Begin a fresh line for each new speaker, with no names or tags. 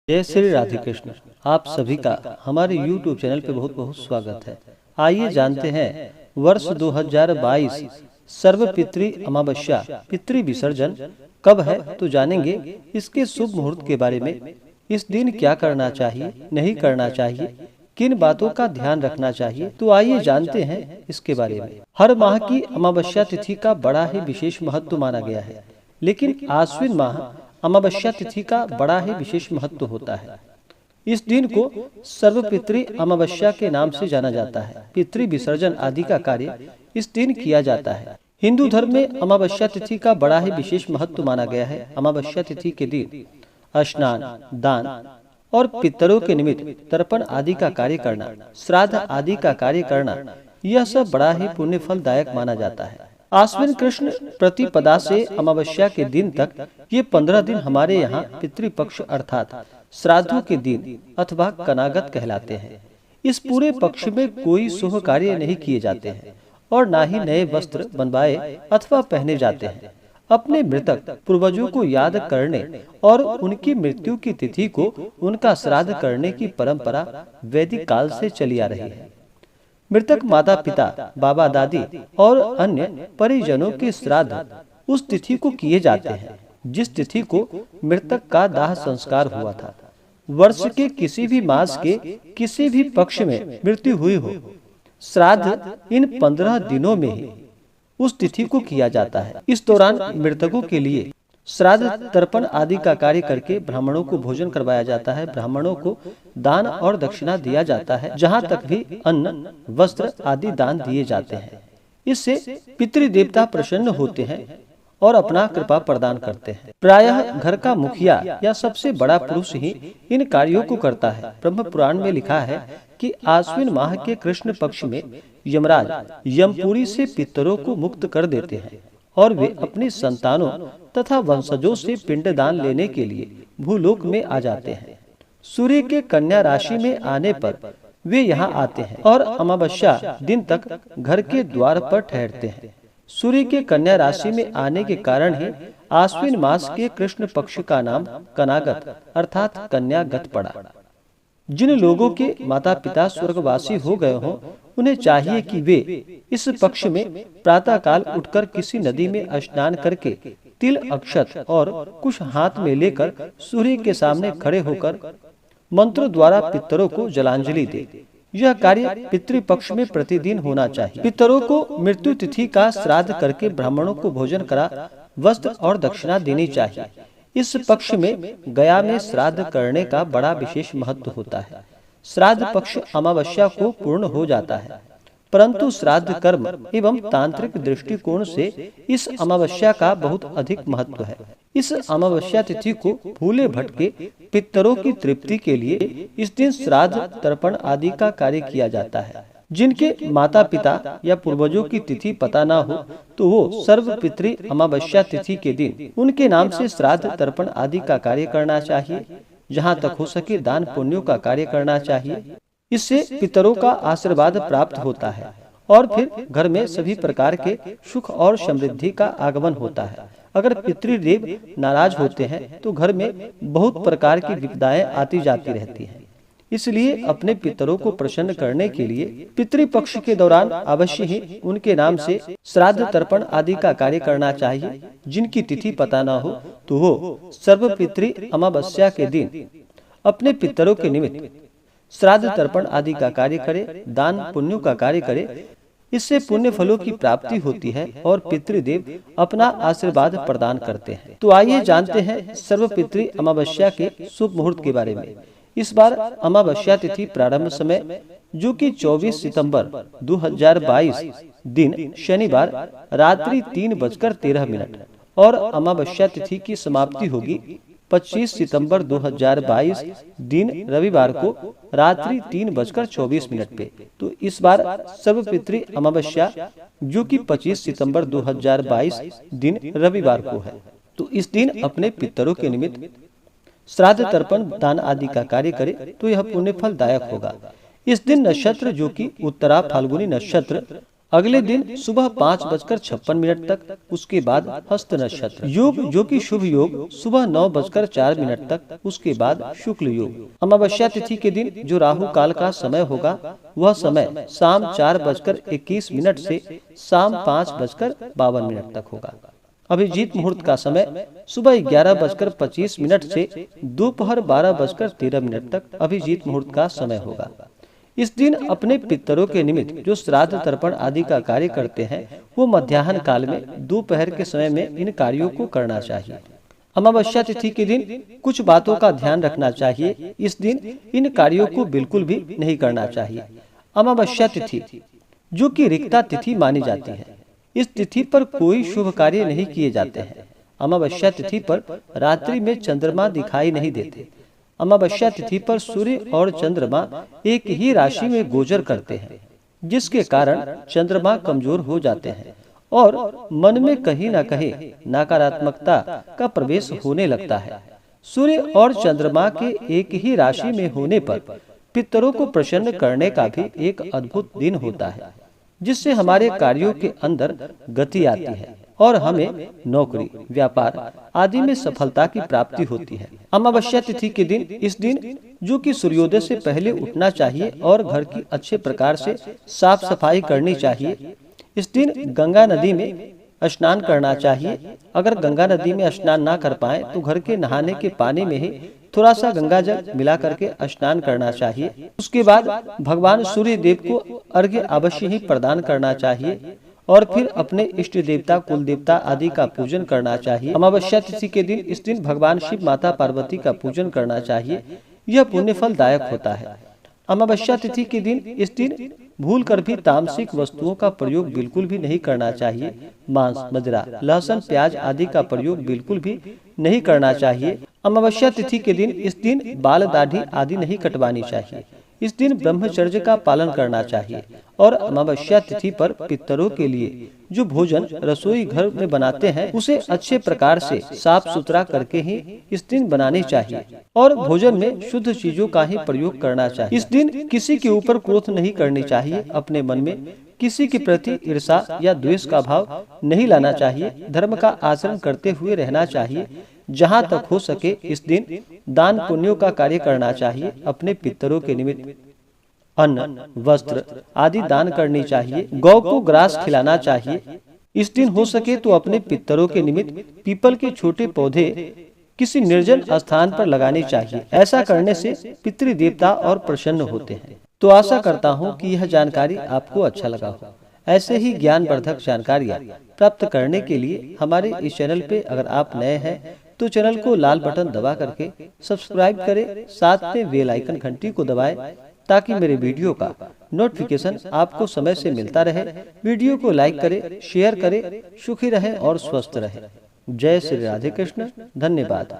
जय श्री राधे कृष्ण। आप सभी का हमारे YouTube चैनल पे बहुत बहुत स्वागत है। आइए जानते हैं वर्ष 2022 सर्वपितृ अमावस्या पितृ विसर्जन कब है, तो जानेंगे इसके शुभ मुहूर्त के बारे में। इस दिन क्या करना चाहिए, नहीं करना चाहिए, किन बातों का ध्यान रखना चाहिए, तो आइए जानते हैं इसके बारे में। हर माह की अमावस्या तिथि का बड़ा ही विशेष महत्व माना गया है, लेकिन आश्विन माह अमावस्या तिथि का बड़ा ही विशेष महत्व होता है। इस दिन को सर्वपितृ अमावस्या के नाम से जाना जाता है। पितृ विसर्जन आदि का कार्य इस दिन किया जाता है। हिंदू धर्म में अमावस्या तिथि का बड़ा ही विशेष महत्व माना गया है। अमावस्या तिथि के दिन स्नान, दान और पितरों के निमित्त तर्पण आदि का कार्य करना, श्राद्ध आदि का कार्य करना, यह सब बड़ा ही पुण्य फलदायक माना जाता है। आश्विन कृष्ण प्रतिपदा से अमावस्या के दिन तक ये 15 दिन हमारे यहाँ पितृपक्ष अर्थात श्राद्धों के दिन अथवा कनागत कहलाते हैं। इस पूरे पक्ष में कोई शुभ कार्य नहीं किए जाते हैं और न ही नए वस्त्र बनवाए अथवा पहने जाते हैं। अपने मृतक पूर्वजों को याद करने और उनकी मृत्यु की तिथि को उनका श्राद्ध करने की परंपरा वैदिक काल से चली आ रही है। मृतक माता पिता, बाबा दादी और अन्य परिजनों के श्राद्ध उस तिथि को किए जाते हैं जिस तिथि को मृतक का दाह संस्कार हुआ था। वर्ष के किसी भी मास के किसी भी पक्ष में मृत्यु हुई हो, श्राद्ध इन 15 दिनों में ही उस तिथि को किया जाता है। इस दौरान मृतकों के लिए श्राद्ध, तर्पण आदि का कार्य करके ब्राह्मणों को भोजन करवाया जाता है। ब्राह्मणों को दान और दक्षिणा दिया जाता है। जहाँ तक भी अन्न, वस्त्र आदि दान दिए जाते हैं। इससे पितृदेवता प्रसन्न होते हैं और अपना कृपा प्रदान करते हैं। प्रायः घर का मुखिया या सबसे बड़ा पुरुष ही इन कार्यों को करता है। ब्रह्म पुराण में लिखा है कि आश्विन माह के कृष्ण पक्ष में यमराज यमपुरी से पितरों को मुक्त कर देते हैं और वे अपनी संतानों तथा वंशजों से पिंडदान लेने के लिए भूलोक में आ जाते हैं। सूर्य के कन्या राशि में आने पर वे यहाँ आते हैं और अमावस्या दिन तक घर के द्वार पर ठहरते हैं। सूर्य के कन्या राशि में आने के कारण ही आश्विन मास के कृष्ण पक्ष का नाम कनागत अर्थात कन्यागत पड़ा। जिन लोगों के माता पिता स्वर्गवासी हो गए हों, उन्हें चाहिए कि वे इस पक्ष में प्रातः काल उठकर किसी नदी में स्नान करके तिल, अक्षत और कुश हाथ में लेकर सूर्य के सामने खड़े होकर मंत्र द्वारा पितरों को जलांजलि दे। यह कार्य पितृपक्ष में प्रतिदिन होना चाहिए। पितरों को मृत्यु तिथि का श्राद्ध करके ब्राह्मणों को भोजन करा वस्त्र और दक्षिणा देनी चाहिए। इस पक्ष में गया में श्राद्ध करने का बड़ा विशेष महत्व होता है। श्राद्ध पक्ष अमावस्या को पूर्ण हो जाता है, परंतु श्राद्ध कर्म एवं तांत्रिक दृष्टिकोण से इस अमावस्या का बहुत अधिक महत्व है। इस अमावस्या तिथि को भूले भटके पितरों की तृप्ति के लिए इस दिन श्राद्ध, तर्पण आदि का कार्य किया जाता है। जिनके माता पिता या पूर्वजों की तिथि पता ना हो, तो वो सर्वपितृ अमावस्या तिथि के दिन उनके नाम से श्राद्ध, तर्पण आदि का कार्य करना चाहिए। जहाँ तक हो सके दान पुण्यों का कार्य करना चाहिए। इससे पितरों का आशीर्वाद प्राप्त होता है और फिर घर में सभी प्रकार के सुख और समृद्धि का आगमन होता है। अगर पितृदेव नाराज होते हैं तो घर में बहुत प्रकार की विपदाएं आती जाती रहती हैं। इसलिए अपने पितरों को प्रसन्न करने के लिए पितृपक्ष के दौरान अवश्य ही उनके नाम से श्राद्ध, तर्पण आदि का कार्य करना चाहिए। जिनकी तिथि पता ना हो, तो वो सर्वपितृ अमावस्या के दिन अपने पितरों के निमित्त श्राद्ध, तर्पण आदि का कार्य करे, दान पुण्यों का कार्य करे। इससे पुण्य फलों की प्राप्ति होती है और पितृदेव अपना आशीर्वाद प्रदान करते हैं। तो आइए जानते हैं सर्वपितृ अमावस्या के शुभ मुहूर्त के बारे में। इस बार अमावस्या तिथि प्रारंभ समय जो कि 24 सितंबर 2022 दिन शनिवार रात्रि 3:13 और अमावस्या तिथि की समाप्ति होगी 25 सितंबर 2022 दिन रविवार को रात्रि 3:24 पे। तो इस बार सर्वपितृ अमावस्या जो कि 25 सितंबर 2022 दिन रविवार को है। तो इस दिन अपने पितरों के निमित्त श्राद्ध, तर्पण, दान आदि का कार्य करे तो यह पुण्य फलदायक होगा। इस दिन नक्षत्र जो कि उत्तरा फाल्गुनी नक्षत्र अगले दिन सुबह 5:56 तक, उसके बाद हस्त नक्षत्र योग जो कि शुभ योग सुबह 9:04 तक, उसके बाद शुक्ल योग। अमावस्या तिथि के दिन जो राहु काल का समय होगा वह समय शाम 4:21 से शाम 5:52 तक होगा। अभिजीत मुहूर्त का समय सुबह 11:25 से दोपहर 12:13 तक अभिजीत मुहूर्त का समय होगा। इस दिन अपने पितरों के निमित्त जो श्राद्ध तर्पण आदि का कार्य करते हैं वो मध्याह्न काल में दोपहर के समय में इन कार्यों को करना चाहिए। अमावस्या तिथि के दिन कुछ बातों का ध्यान रखना चाहिए। इस दिन इन कार्यों को बिल्कुल भी नहीं करना चाहिए। अमावस्या तिथि जो कि रिक्ता तिथि मानी जाती है, इस तिथि पर कोई शुभ कार्य नहीं किए जाते हैं। अमावस्या तिथि पर रात्रि में चंद्रमा दिखाई नहीं देते। अमावस्या तिथि पर सूर्य और चंद्रमा एक ही राशि में गोचर करते हैं, जिसके कारण चंद्रमा कमजोर हो जाते हैं और मन में कहीं न कहीं नकारात्मकता का प्रवेश होने लगता है। सूर्य और चंद्रमा के एक ही राशि में होने पर पितरों को प्रसन्न करने का भी एक अद्भुत दिन होता है, जिससे हमारे कार्यों के अंदर गति आती है और हमें नौकरी, व्यापार आदि में सफलता की प्राप्ति होती है। अमावस्या तिथि के दिन, इस दिन जो कि सूर्योदय से पहले उठना चाहिए और घर की अच्छे प्रकार से साफ सफाई करनी चाहिए। इस दिन गंगा नदी में स्नान करना चाहिए। अगर गंगा नदी में स्नान ना कर पाए तो घर के नहाने के पानी में ही थोड़ा सा गंगा जल मिला करके स्नान करना चाहिए। उसके बाद भगवान सूर्य देव को अर्घ्य अवश्य ही प्रदान करना चाहिए और फिर अपने इष्ट देवता, कुल देवता आदि का पूजन करना चाहिए। अमावस्या तिथि के दिन, इस दिन भगवान शिव, माता पार्वती का पूजन करना चाहिए। यह पुण्य फलदायक होता है। अमावस्या तिथि के दिन, इस दिन भूल कर भी तामसिक वस्तुओं का प्रयोग बिल्कुल भी नहीं करना चाहिए। मांस, मदिरा, लहसुन, प्याज आदि का प्रयोग बिल्कुल भी नहीं करना चाहिए। अमावस्या तिथि के दिन, इस दिन बाल, दाढ़ी आदि नहीं कटवानी चाहिए। इस दिन ब्रह्मचर्य का पालन करना चाहिए और अमावस्या तिथि पर पितरों के लिए जो भोजन रसोई घर में बनाते हैं उसे अच्छे प्रकार से साफ सुथरा करके ही इस दिन बनानी चाहिए और भोजन में शुद्ध चीजों का ही प्रयोग करना चाहिए। इस दिन किसी के ऊपर क्रोध नहीं करनी चाहिए। अपने मन में किसी के प्रति ईर्षा या द्वेष का भाव नहीं लाना चाहिए। धर्म का आचरण करते हुए रहना चाहिए। जहाँ तक हो सके इस दिन दान पुण्यों का कार्य करना चाहिए। अपने पितरों के निमित्त अन्न, वस्त्र आदि दान करनी चाहिए। गौ को ग्रास खिलाना चाहिए। इस दिन हो सके तो अपने पितरों के निमित्त पीपल के छोटे पौधे किसी निर्जन स्थान पर लगाने चाहिए। ऐसा करने से पितृदेवता और प्रसन्न होते हैं। तो आशा करता हूँ कि यह जानकारी आपको अच्छा लगा हो। ऐसे ही ज्ञानवर्धक जानकारियाँ प्राप्त करने के लिए हमारे इस चैनल पे अगर आप नए हैं तो चैनल को लाल बटन दबा करके सब्सक्राइब करें, साथ में बेल आइकन घंटी को दबाएं ताकि मेरे वीडियो का नोटिफिकेशन आपको समय से मिलता रहे। वीडियो को लाइक करें, शेयर करें। सुखी रहें और स्वस्थ रहें। जय श्री राधे कृष्ण। धन्यवाद।